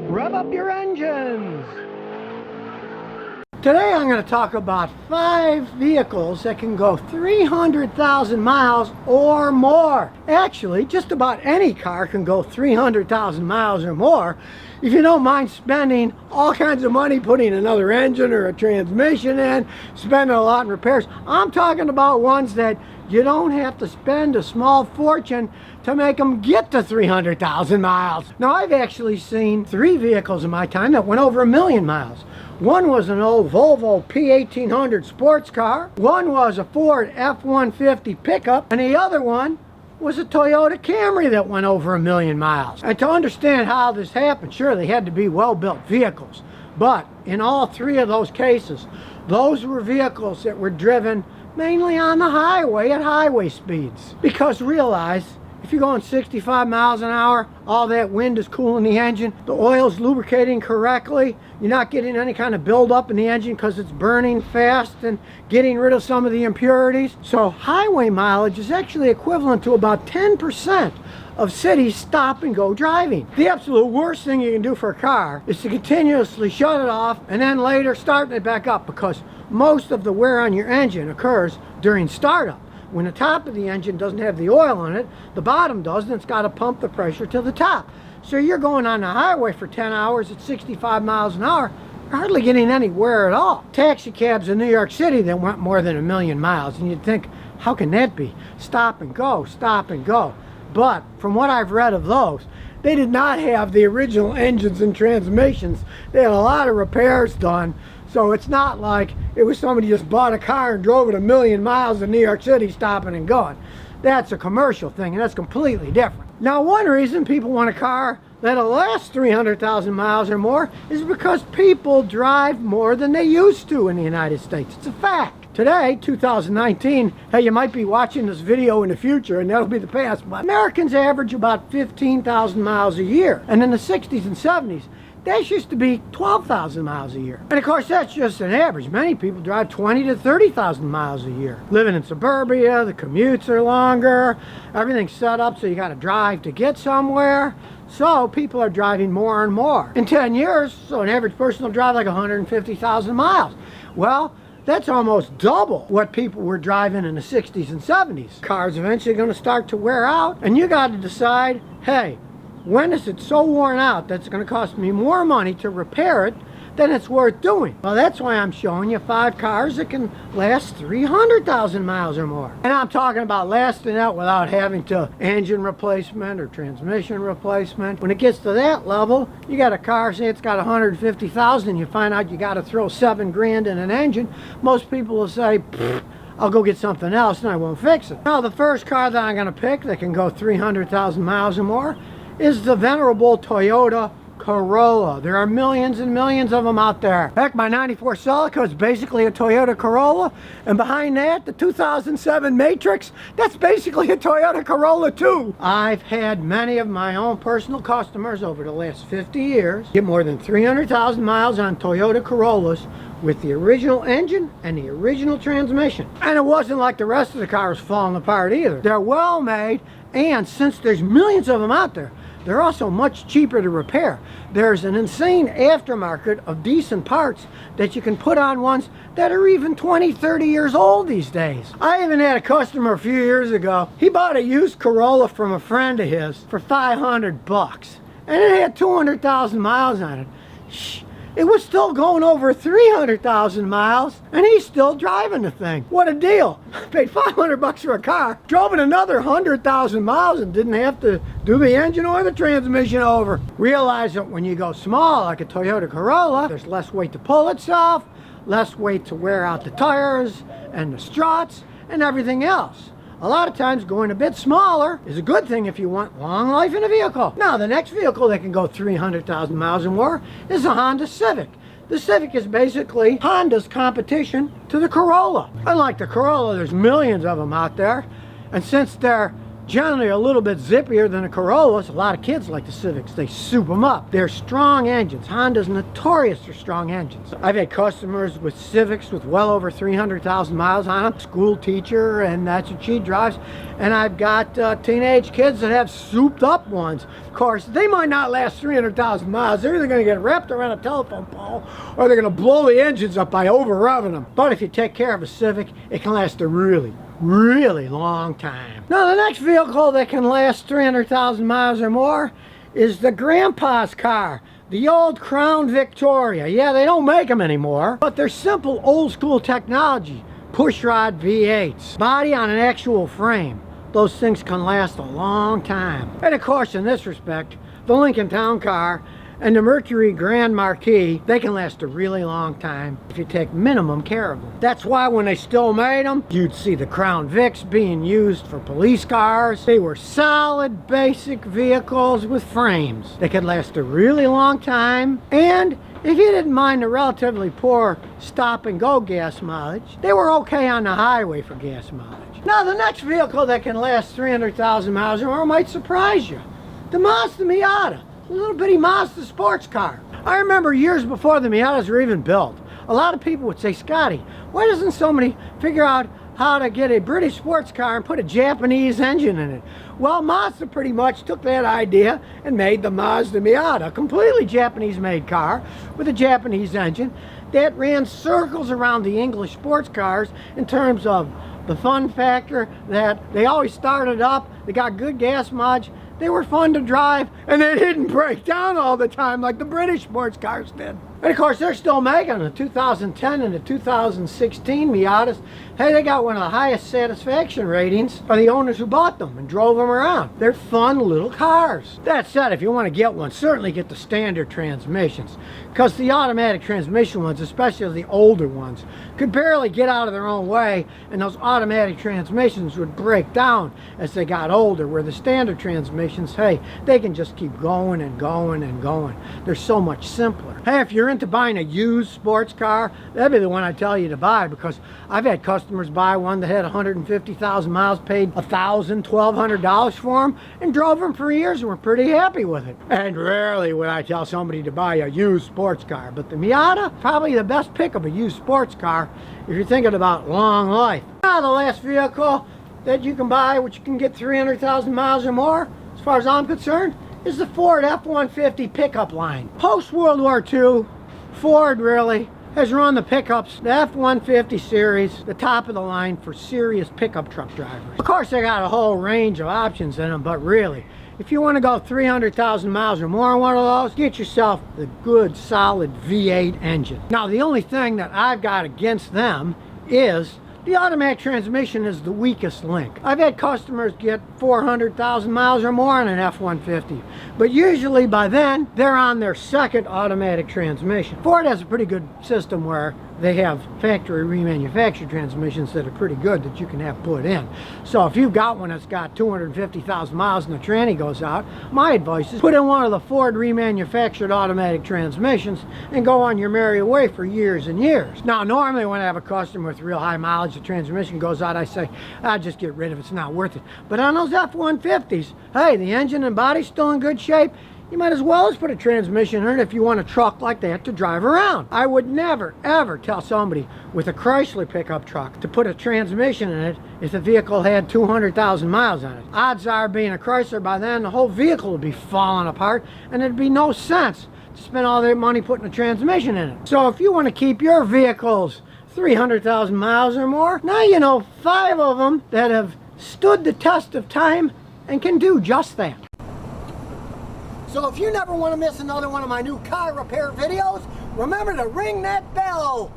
Rev up your engines! Today I'm going to talk about 5 vehicles that can go 300,000 miles or more. Actually, just about any car can go 300,000 miles or more if you don't mind spending all kinds of money putting another engine or a transmission in, spending a lot in repairs. I'm talking about ones that you don't have to spend a small fortune to make them get to 300,000 miles. Now, I've actually seen 3 vehicles in my time that went over 1,000,000 miles. One was an old Volvo P1800 sports car, one was a Ford F-150 pickup, and the other one was a Toyota Camry that went over 1,000,000 miles. And to understand how this happened, sure, they had to be well-built vehicles, but in all 3 of those cases, those were vehicles that were driven mainly on the highway at highway speeds. Because realize, if you're going 65 miles an hour, all that wind is cooling the engine, the oil's lubricating correctly, you're not getting any kind of buildup in the engine because it's burning fast and getting rid of some of the impurities. So highway mileage is actually equivalent to about 10% of city stop and go driving. The absolute worst thing you can do for a car is to continuously shut it off and then later starting it back up, because most of the wear on your engine occurs during startup. When the top of the engine doesn't have the oil on it, the bottom does, and it's got to pump the pressure to the top. So you're going on the highway for 10 hours at 65 miles an hour, hardly getting any wear at all. Taxi cabs in New York City that went more than 1,000,000 miles, and you'd think, how can that be? Stop and go, stop and go. But from what I've read of those, they did not have the original engines and transmissions. They had a lot of repairs done. So it's not like it was somebody just bought a car and drove it 1,000,000 miles in New York City stopping and going. That's a commercial thing, and that's completely different. Now, one reason people want a car that'll last 300,000 miles or more is because people drive more than they used to in the United States. It's a fact. Today, 2019, hey, you might be watching this video in the future and that'll be the past, but Americans average about 15,000 miles a year. And in the 60s and 70s, that used to be 12,000 miles a year. And of course, that's just an average. Many people drive 20 to 30,000 miles a year. Living in suburbia, the commutes are longer, everything's set up so you got to drive to get somewhere. So people are driving more and more. In 10 years, so an average person will drive like 150,000 miles. Well, that's almost double what people were driving in the 60s and 70s. Cars eventually going to start to wear out, and you got to decide, hey, when is it so worn out that it's going to cost me more money to repair it than it's worth doing? Well, that's why I'm showing you 5 cars that can last 300,000 miles or more. And I'm talking about lasting that without having to engine replacement or transmission replacement. When it gets to that level, you got a car, say it's got 150,000, you find out you got to throw 7 grand in an engine. Most people will say, I'll go get something else and I won't fix it. Now, the first car that I'm going to pick that can go 300,000 miles or more is the venerable Toyota Corolla. There are millions and millions of them out there. Heck, my 94 Celica is basically a Toyota Corolla, and behind that, the 2007 Matrix, that's basically a Toyota Corolla too. I've had many of my own personal customers over the last 50 years get more than 300,000 miles on Toyota Corollas with the original engine and the original transmission. And it wasn't like the rest of the cars falling apart either. They're well made, and since there's millions of them out there, they're also much cheaper to repair. There's an insane aftermarket of decent parts that you can put on ones that are even 20, 30 years old these days. I even had a customer a few years ago. He bought a used Corolla from a friend of his for 500 bucks. And it had 200,000 miles on it. Shh. It was still going over 300,000 miles, and he's still driving the thing. What a deal. Paid 500 bucks for a car, drove it another 100,000 miles, and didn't have to do the engine or the transmission over. Realize that when you go small, like a Toyota Corolla, there's less weight to pull itself, less weight to wear out the tires and the struts and everything else. A lot of times going a bit smaller is a good thing if you want long life in a vehicle. Now, the next vehicle that can go 300,000 miles or more is a Honda Civic. The Civic is basically Honda's competition to the Corolla. Unlike the Corolla, there's millions of them out there. And since they're generally a little bit zippier than the Corollas. A lot of kids like the Civics. They soup them up. They're strong engines. Honda's notorious for strong engines. I've had customers with Civics with well over 300,000 miles on them. School teacher, and that's what she drives. And I've got teenage kids that have souped up ones. Of course, they might not last 300,000 miles. They're either going to get wrapped around a telephone pole or they're going to blow the engines up by over-revving them. But if you take care of a Civic, it can last a really long time. Now, the next vehicle that can last 300,000 miles or more is the grandpa's car, the old Crown Victoria. Yeah, they don't make them anymore, but they're simple old school technology. Pushrod V8s, body on an actual frame. Those things can last a long time. And of course, in this respect, the Lincoln Town Car and the Mercury Grand Marquis, they can last a really long time if you take minimum care of them. That's why when they still made them, you'd see the Crown Vics being used for police cars. They were solid, basic vehicles with frames. They could last a really long time, and if you didn't mind the relatively poor stop-and-go gas mileage, they were okay on the highway for gas mileage. Now, the next vehicle that can last 300,000 miles or more might surprise you. The Mazda Miata. A little bitty Mazda sports car. I remember years before the Miatas were even built, a lot of people would say, Scotty, why doesn't somebody figure out how to get a British sports car and put a Japanese engine in it? Well, Mazda pretty much took that idea and made the Mazda Miata, a completely Japanese-made car with a Japanese engine that ran circles around the English sports cars in terms of the fun factor that they always started up, they got good gas mileage, they were fun to drive, and they didn't break down all the time like the British sports cars did. And of course, they're still making the 2010 and the 2016 Miatas. Hey, they got one of the highest satisfaction ratings for the owners who bought them and drove them around. They're fun little cars. That said, if you want to get one, certainly get the standard transmissions, because the automatic transmission ones, especially the older ones, could barely get out of their own way, and those automatic transmissions would break down as they got older, where the standard transmissions, hey, they can just keep going and going and going. They're so much simpler. Hey, if you're into buying a used sports car, that'd be the one I tell you to buy, because I've had customers buy one that had 150,000 miles, paid $1,000, $1,200 for them, and drove them for years and were pretty happy with it. And rarely would I tell somebody to buy a used sports car, but the Miata, probably the best pick of a used sports car if you're thinking about long life. Now, the last vehicle that you can buy, which you can get 300,000 miles or more, as far as I'm concerned, is the Ford F-150 pickup line. Post-World War II, Ford really has run the pickups, the F-150 series, the top of the line for serious pickup truck drivers. Of course, they got a whole range of options in them, but really, if you want to go 300,000 miles or more on one of those, get yourself the good, solid V8 engine. Now, the only thing that I've got against them is the automatic transmission is the weakest link. I've had customers get 400,000 miles or more on an F-150, but usually by then, they're on their second automatic transmission. Ford has a pretty good system where they have factory remanufactured transmissions that are pretty good that you can have put in. So if you've got one that's got 250,000 miles and the tranny goes out, my advice is put in one of the Ford remanufactured automatic transmissions and go on your merry way for years and years. Now, normally when I have a customer with real high mileage, the transmission goes out, I say, just get rid of it, it's not worth it. But on those F-150s, hey, the engine and body's still in good shape. You might as well put a transmission in it if you want a truck like that to drive around. I would never, ever tell somebody with a Chrysler pickup truck to put a transmission in it if the vehicle had 200,000 miles on it. Odds are, being a Chrysler, by then the whole vehicle would be falling apart and there'd be no sense to spend all that money putting a transmission in it. So if you want to keep your vehicles 300,000 miles or more, now you know 5 of them that have stood the test of time and can do just that. So if you never want to miss another one of my new car repair videos, remember to ring that bell.